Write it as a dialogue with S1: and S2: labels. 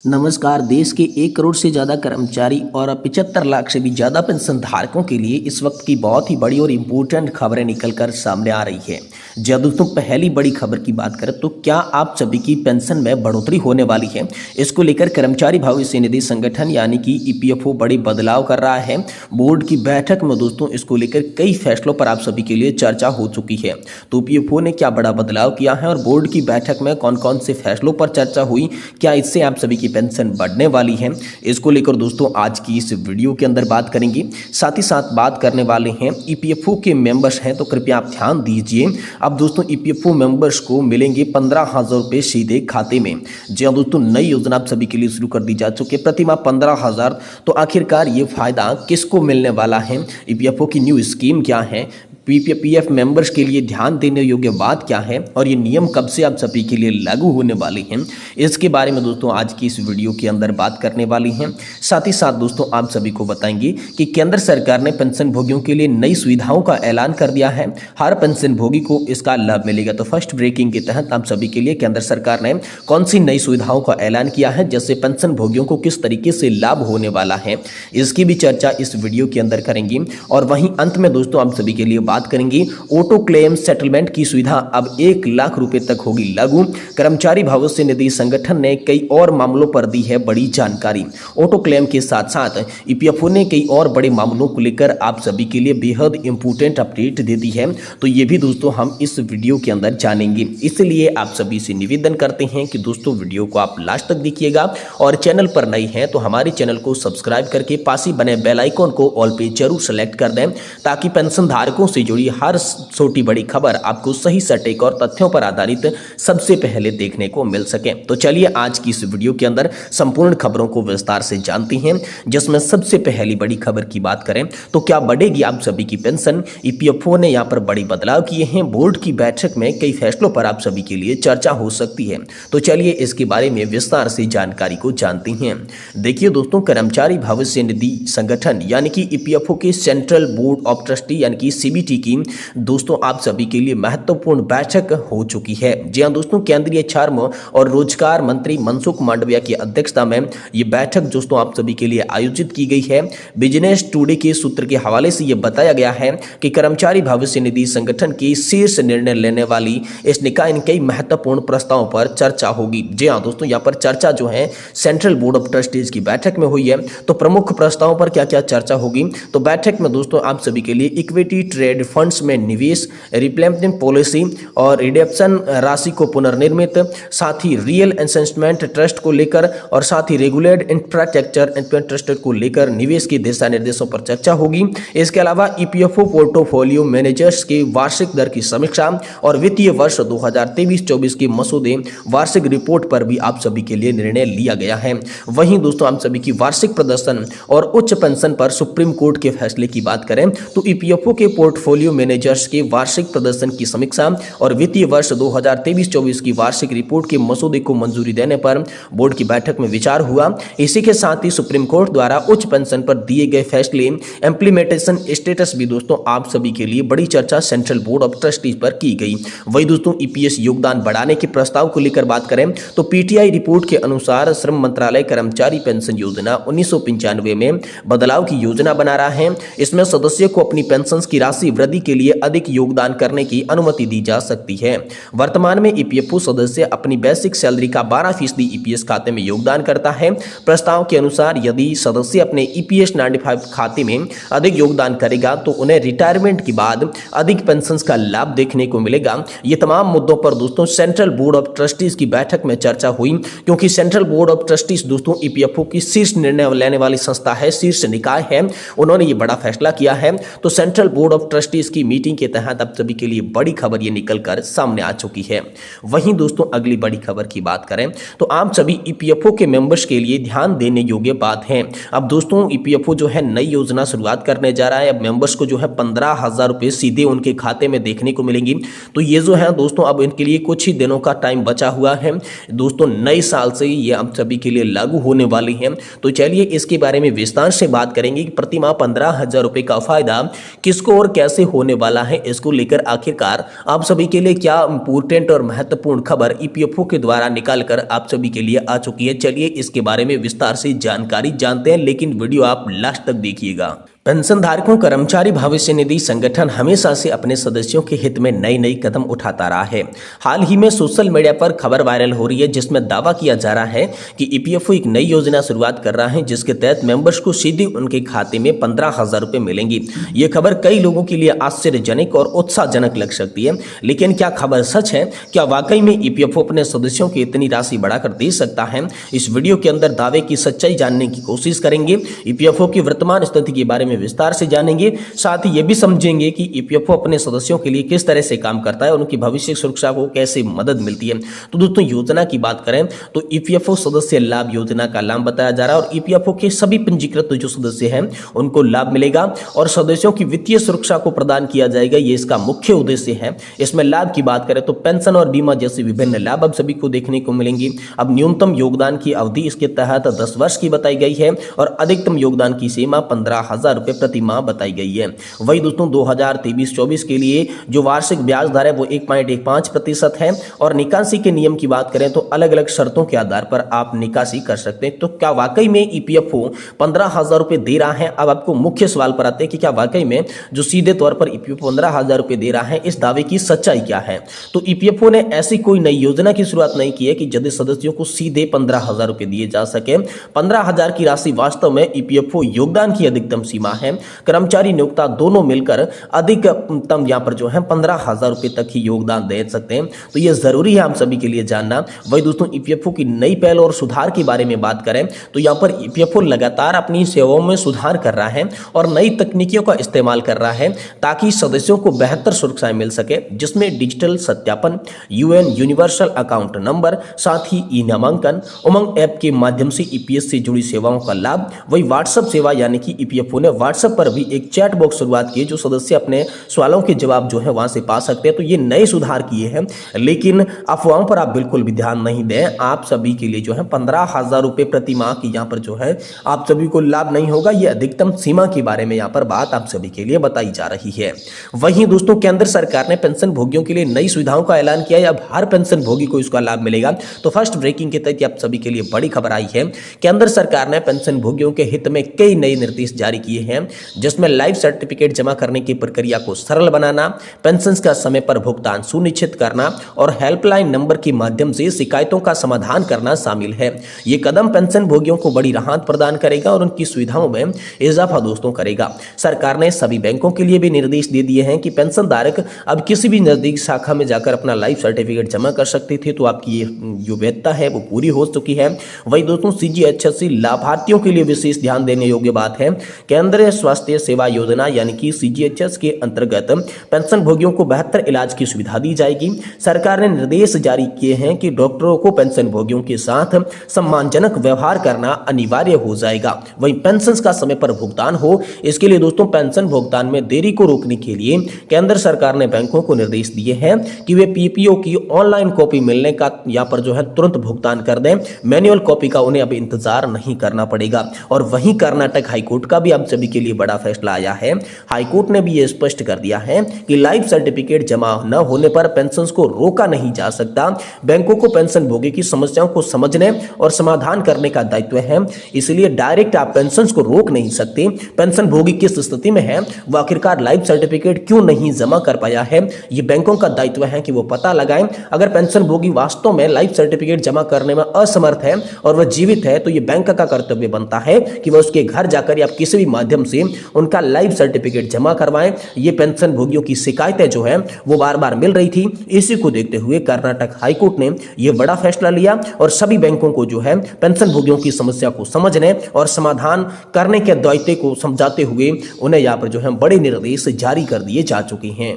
S1: नमस्कार। देश के 1 करोड़ से ज़्यादा कर्मचारी और 75 लाख से भी ज़्यादा पेंशन धारकों के लिए इस वक्त की बहुत ही बड़ी और इम्पोर्टेंट खबरें निकलकर सामने आ रही है। जब दोस्तों पहली बड़ी खबर की बात करें तो क्या आप सभी की पेंशन में बढ़ोतरी होने वाली है। इसको लेकर कर्मचारी भविष्य निधि संगठन यानी कि ईपीएफओ बड़ी बदलाव कर रहा है। बोर्ड की बैठक में दोस्तों इसको लेकर कई फैसलों पर आप सभी के लिए चर्चा हो चुकी है। तो ईपीएफओ ने क्या बड़ा बदलाव किया है और बोर्ड की बैठक में कौन कौन से फैसलों पर चर्चा हुई, क्या इससे आप सभी की पेंशन बढ़ने वाली है, इसको लेकर दोस्तों आज की इस वीडियो के अंदर बात करेंगे। साथ ही साथ बात करने वाले हैं ईपीएफओ के मेंबर्स हैं तो कृपया आप ध्यान दीजिए। अब दोस्तों ईपीएफओ मेंबर्स को मिलेंगे 15,000 रुपये सीधे खाते में। जी हाँ दोस्तों, नई योजना आप सभी के लिए शुरू कर दी जा चुकी है, प्रतिमाह 15,000। तो आखिरकार ये फायदा किसको मिलने वाला है, ईपीएफओ की न्यू स्कीम क्या है, पीएफ मेंबर्स के लिए ध्यान देने योग्य बात क्या है और ये नियम कब से आप सभी के लिए लागू होने वाले हैं, इसके बारे में दोस्तों आज की इस वीडियो के अंदर बात करने वाली हैं। साथ ही साथ दोस्तों आप सभी को बताएंगे कि केंद्र सरकार ने पेंशन भोगियों के लिए नई सुविधाओं का ऐलान कर दिया है। हर पेंशन भोगी को इसका लाभ मिलेगा। तो फर्स्ट ब्रेकिंग के तहत आप सभी के लिए केंद्र सरकार ने कौन सी नई सुविधाओं का ऐलान किया है, जैसे पेंशन भोगियों को किस तरीके से लाभ होने वाला है, इसकी भी चर्चा इस वीडियो के अंदर करेंगे। और वहीं अंत में दोस्तों आप सभी के लिए बात करेंगे ऑटो क्लेम सेटलमेंट की सुविधा अब 1 लाख रुपए तक होगी लागू। कर्मचारी भविष्य निधि संगठन ने कई और मामलों पर दी है बड़ी जानकारी। ऑटो क्लेम के साथ साथ ईपीएफओ ने कई और बड़े मामलों को लेकर आप सभी के लिए बेहद इंपोर्टेंट अपडेट दे दी है। तो ये भी दोस्तों हम इस वीडियो के अंदर जानेंगे। इसलिए आप सभी से निवेदन करते हैं कि दोस्तों वीडियो को आप लास्ट तक देखिएगा और चैनल पर नए हैं तो हमारे चैनल को सब्सक्राइब करके पास ही बने बेल आइकॉन को ऑल पे जरूर सेलेक्ट कर दें, ताकि पेंशन धारकों से जुड़ी हर छोटी बड़ी खबर आपको सही सटीक और तथ्यों पर आधारित सबसे पहले देखने को मिल सके। तो चलिए आज की इस वीडियो के अंदर संपूर्ण खबरों को विस्तार से जानते हैं, जिसमें सबसे पहली बड़ी खबर की बात करें तो क्या बढ़ेगी आप सभी की पेंशन। ईपीएफओ ने यहां पर बड़ी बदलाव किए हैं। बोर्ड की बैठक में कई फैसलों पर आप सभी के लिए चर्चा हो सकती है। तो चलिए इसके बारे में विस्तार से जानकारी को जानते हैं। देखिए दोस्तों, कर्मचारी भविष्य निधि संगठन यानी कि ईपीएफओ के सेंट्रल बोर्ड ऑफ ट्रस्टी यानी कि सीबीटी की दोस्तों आप सभी के लिए महत्वपूर्ण बैठक हो चुकी है। जी हां दोस्तों, केंद्रीय श्रम और रोजगार मंत्री मनसुख मांडविया की अध्यक्षता में ये बैठक दोस्तों आप सभी के लिए आयोजित की गई है। बिजनेस टुडे के सूत्र के हवाले से यह बताया गया है कि कर्मचारी भविष्य निधि संगठन की शीर्ष निर्णय लेने वाली इस निकाय इन कई महत्वपूर्ण प्रस्तावों पर चर्चा होगी। जी हाँ दोस्तों, यहाँ पर चर्चा जो है सेंट्रल बोर्ड ऑफ ट्रस्टीज की बैठक में हुई है। तो प्रमुख प्रस्तावों पर क्या क्या चर्चा होगी, तो बैठक में दोस्तों आप सभी के लिए इक्विटी ट्रेड फंड्स में निवेश, रिप्लेसमेंट पॉलिसी और रिडम्पशन राशि को पुनर्निर्मित, साथ ही रियल एसेसमेंट ट्रस्ट को लेकर और साथ ही रेगुलेटेड इंफ्रास्ट्रक्चर ट्रस्ट को लेकर निवेश के दिशा निर्देशों पर चर्चा होगी। इसके अलावा ईपीएफओ पोर्टफोलियो मैनेजर्स के वार्षिक दर की समीक्षा और वित्तीय वर्ष 2023-24 के मसौदे वार्षिक रिपोर्ट पर भी आप सभी के लिए निर्णय लिया गया है। वहीं दोस्तों आप सभी की वार्षिक प्रदर्शन और उच्च पेंशन पर सुप्रीम कोर्ट के फैसले की बात करें तो ईपीएफओ के पोर्टफोलियो मैनेजर्स के वार्षिक प्रदर्शन की समीक्षा और वित्तीय वर्ष 2023-24 की वार्षिक रिपोर्ट के मसौदे को मंजूरी देने पर बोर्ड की बैठक में विचार हुआ। इसी के साथ ही सुप्रीम कोर्ट द्वारा उच्च पेंशन पर दिए गए फैसले इंप्लीमेंटेशन स्टेटस भी दोस्तों आप सभी के लिए बड़ी चर्चा सेंट्रल बोर्ड ऑफ ट्रस्टीज पर की गई। वही दोस्तों ईपीएस योगदान बढ़ाने के प्रस्ताव को लेकर बात करें तो पीटीआई रिपोर्ट के अनुसार श्रम मंत्रालय कर्मचारी पेंशन योजना 1995 में बदलाव की योजना बना रहा है। इसमें सदस्यों को अपनी पेंशन की राशि वृद्धि के लिए अधिक योगदान करने की अनुमति दी जा सकती है। वर्तमान में ईपीएफओ सदस्य अपनी बेसिक सैलरी का 12% ईपीएस खाते में योगदान करता है। प्रस्ताव के अनुसार यदि सदस्य अपने ईपीएस 95 खाते में अधिक योगदान करेगा तो उन्हें रिटायरमेंट के बाद अधिक पेंशन का लाभ देखने को मिलेगा। ये तमाम मुद्दों पर दोस्तों सेंट्रल बोर्ड ऑफ ट्रस्टीज की बैठक में चर्चा हुई, क्योंकि सेंट्रल बोर्ड ऑफ ट्रस्टीज दोस्तों ईपीएफओ की शीर्ष निर्णय लेने वाली संस्था है, शीर्ष निकाय है। उन्होंने ये बड़ा फैसला किया है। तो सेंट्रल बोर्ड ऑफ ट्रस्टीज की मीटिंग के तहत आप सभी के लिए बड़ी खबर ये निकलकर सामने आ चुकी है। वहीं दोस्तों अगली बड़ी खबर की बात करें तो आप सभी ईपीएफओ के मेंबर्स के लिए ध्यान देने योग्य बात है। अब दोस्तों ईपीएफओ जो है नई योजना शुरुआत करने जा रहा है। अब मेंबर्स को जो है 15,000 रुपये सीधे उनके खाते में देखने को मिलेंगी। तो ये जो है दोस्तों अब इनके लिए कुछ ही दिनों का टाइम बचा हुआ है। दोस्तों नए साल से ये आप सभी के लिए लागू होने वाली है। तो चलिए इसके बारे में विस्तार से बात करेंगे कि प्रतिमाह 15,000 रुपये का फायदा किसको और कैसे कैसे होने वाला है, इसको लेकर आखिरकार आप सभी के लिए क्या इंपॉर्टेंट और महत्वपूर्ण खबर ईपीएफओ के द्वारा निकालकर आप सभी के लिए आ चुकी है। चलिए इसके बारे में विस्तार से जानकारी जानते हैं, लेकिन वीडियो आप लास्ट तक देखिएगा। पेंशन धारकों कर्मचारी भविष्य निधि संगठन हमेशा से अपने सदस्यों के हित में नई नई कदम उठाता रहा है। हाल ही में सोशल मीडिया पर खबर वायरल हो रही है जिसमें दावा किया जा रहा है कि ईपीएफओ एक नई योजना शुरुआत कर रहा है जिसके तहत मेंबर्स को सीधे उनके खाते में 15,000 रुपए मिलेंगे। ये खबर कई लोगों के लिए आश्चर्यजनक और उत्साहजनक लग सकती है, लेकिन क्या खबर सच है? क्या वाकई में ईपीएफओ अपने सदस्यों की इतनी राशि बढ़ाकर दे सकता है? इस वीडियो के अंदर दावे की सच्चाई जानने की कोशिश करेंगे। ईपीएफओ की वर्तमान स्थिति के बारे में विस्तार से जानेंगे, साथ ही ये भी समझेंगे कि ईपीएफओ अपने सदस्यों के लिए किस तरह से काम करता है और उनकी भविष्य सुरक्षा को कैसे मदद मिलती है। तो दोस्तों योजना की बात करें तो ईपीएफओ सदस्य लाभ योजना का लाभ बताया जा रहा है और ईपीएफओ के सभी पंजीकृत जो सदस्य हैं उनको लाभ मिलेगा और सदस्यों की वित्तीय सुरक्षा को प्रदान किया जाएगा। ये इसका मुख्य उद्देश्य है। इसमें लाभ की बात करें तो पेंशन और बीमा जैसे विभिन्न लाभ अब सभी को देखने को मिलेंगे। अब न्यूनतम योगदान की अवधि इसके तहत 10 वर्ष की बताई गई है और अधिकतम योगदान की सीमा 15,000 रुपए प्रति माह बताई गई है। वही दोस्तों 2023-24 के लिए जो वार्षिक ब्याज दर है वो 1.15% है और निकासी के नियम की बात करें तो अलग अलग शर्तों के आधार पर आप निकासी कर सकते हैं। तो क्या वाकई में ईपीएफओ 15,000 रुपए दे रहा है? अब आपको मुख्य सवाल पर आते हैं कि क्या वाकई में जो सीधे तौर पर ईपीएफओ 15,000 रुपए दे रहा है, इस दावे की सच्चाई क्या है? तो ईपीएफओ ने ऐसी कोई नई योजना की शुरुआत नहीं की है कि जिससे सदस्यों को सीधे 15,000 रुपए दिए जा सके। 15,000 की राशि वास्तव में ईपीएफओ योगदान की अधिकतम सीमा है। कर्मचारी नियोक्ता दोनों मिलकर अधिकतम यहाँ पर जो है 15,000 रुपए तक ही योगदान दे सकते हैं। तो ये जरूरी है आप सभी के लिए जानना। वही दोस्तों ईपीएफओ की नई पहल और सुधार के बारे में बात करें तो यहाँ पर ईपीएफओ लगातार अपनी सेवाओं में सुधार कर रहा है और नई तकनीकियों का इस्तेमाल कर रहा है ताकि सदस्यों को बेहतर सुरक्षा मिल सके, जिसमें डिजिटल सत्यापन, यूएन यूनिवर्सल अकाउंट नंबर, साथ ही ई नामांकन, उमंग ऐप के माध्यम से ईपीएस से जुड़ी सेवाओं का लाभ। वही व्हाट्सएप सेवा यानी कि ईपीएफओ ने व्हाट्सएप पर भी एक चैट बॉक्स शुरुआत की जो सदस्य अपने सवालों के जवाब जो है वहां से पा सकते हैं। तो ये नए सुधार किए हैं, लेकिन अफवाहों पर आप बिल्कुल भी ध्यान नहीं दें। आप सभी के लिए जो है 15,000 रुपए प्रति माह की यहाँ पर जो है आप सभी को लाभ नहीं होगा। ये अधिकतम सीमा के बारे में यहाँ पर बात आप सभी के लिए बताई जा रही है। वहीं दोस्तों केंद्र सरकार ने पेंशन भोगियों के लिए नई सुविधाओं का ऐलान किया है। अब हर पेंशन भोगी को इसका लाभ मिलेगा। तो फर्स्ट ब्रेकिंग के तहत आप सभी के लिए बड़ी खबर आई है। केंद्र सरकार ने पेंशन भोगियों के हित में कई नए निर्देश जारी किए हैं, जिसमें लाइफ सर्टिफिकेट जमा करने की प्रक्रिया को सरल बनाना, पेंशन का समय पर भुगतान सुनिश्चित करना और हेल्पलाइन नंबर के माध्यम से शिकायतों का समाधान करना शामिल है। ये कदम पेंशन भोगियों को बड़ी राहत प्रदान करेगा और उनकी सुविधाओं में इजाफा दोस्तों करेगा। सरकार ने सभी बैंकों के लिए भी निर्देश दे दिए हैं कि पेंशन धारक अब किसी भी नजदीक शाखा में जाकर अपना लाइफ सर्टिफिकेट जमा कर सकते थे। तो आपकी ये जो वैधता है वो पूरी हो चुकी है। वही दोस्तों सीजीएचएस लाभार्थियों के लिए विशेष ध्यान देने योग्य बात है। केंद्रीय स्वास्थ्य सेवा योजना यानी कि सीजीएचएस के अंतर्गत पेंशन भोगियों को बेहतर इलाज की सुविधा दी जाएगी। सरकार ने निर्देश जारी किए हैं कि डॉक्टरों को पेंशन भोगियों के साथ सम्मानजनक व्यवहार करना अनिवार्य हो जाएगा। वहीं पेंशन का समय पर भुगतान हो, इसके लिए दोस्तों पेंशन भुगतान में देरी को रोकने के लिए केंद्र सरकार ने बैंकों को निर्देश दिए हैं कि वे पीपीओ की ऑनलाइन कॉपी मिलने का यहाँ पर जो है तुरंत भुगतान कर दें। मैनुअल कॉपी का उन्हें अब इंतजार नहीं करना पड़ेगा। और वहीं कर्नाटक हाईकोर्ट का भी आप सभी के लिए बड़ा फैसला आया है। हाईकोर्ट ने भी यह स्पष्ट कर दिया है कि लाइफ सर्टिफिकेट जमा न होने पर पेंशन को रोका नहीं जा सकता। बैंकों को पेंशन भोगी की समस्याओं को समझने और समाधान करने का दायित्व है, इसलिए डायरेक्ट आप पेंशन को रोक नहीं सकते। पेंशन भोगी किस स्थिति में है, वो आखिरकार लाइफ सर्टिफिकेट क्यों नहीं जमा कर पाया है, ये बैंकों का दायित्व है कि वो पता लगाएं। अगर पेंशन भोगी वास्तव में लाइफ सर्टिफिकेट जमा करने में असमर्थ है और वह जीवित है तो ये बैंक का कर्तव्य बनता है कि वह उसके घर जाकर या किसी भी माध्यम से उनका लाइफ सर्टिफिकेट जमा करवाएं। ये पेंशन भोगियों की शिकायतें जो है वो बार बार मिल रही थी। इसी को देखते हुए कर्नाटक हाईकोर्ट ने यह बड़ा फैसला लिया और सभी बैंकों को जो है पेंशन भोगियों की समस्या को समझने और समाधान करने के दायित्व को समझाते हुए उन्हें यहाँ पर जो है बड़े निर्देश जारी कर दिए जा चुके हैं।